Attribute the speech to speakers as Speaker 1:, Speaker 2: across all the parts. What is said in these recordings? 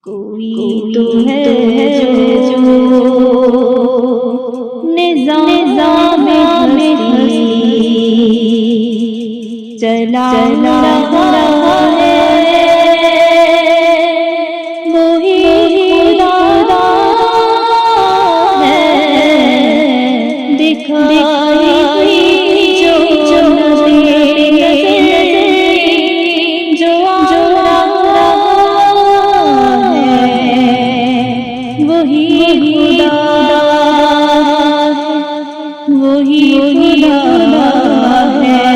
Speaker 1: कोई तो है जो निज़ाम में चला रहा है, वही खुदा है। दिखाई जो वही खुदा है,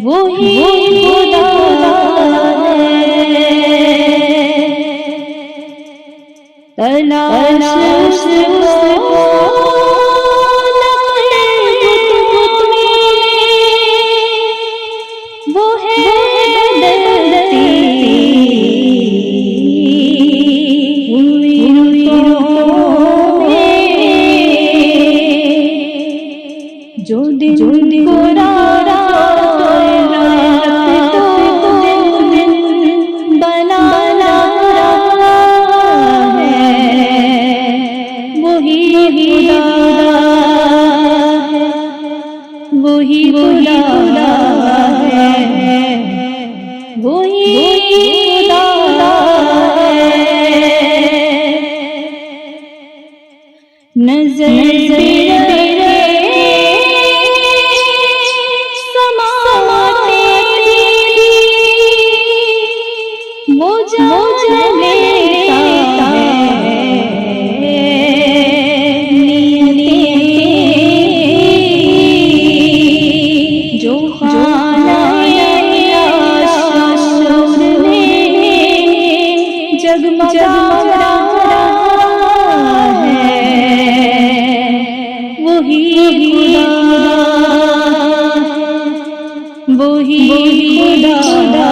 Speaker 1: वही खुदा है। तलाश उसको वो है बदलती जो दिन को रात तो दिन बना रहा है, वही खुदा है, वही खुदा है, वही खुदा है। नजर जगमगा रहा है, वही खुदा, वही खुदा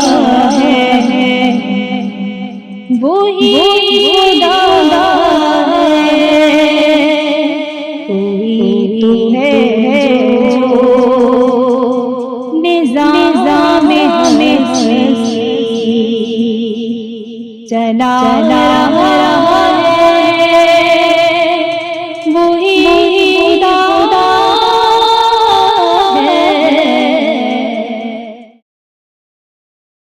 Speaker 1: है, वही खुदा है। कोई तो है जो निज़ाम में चला रहा है।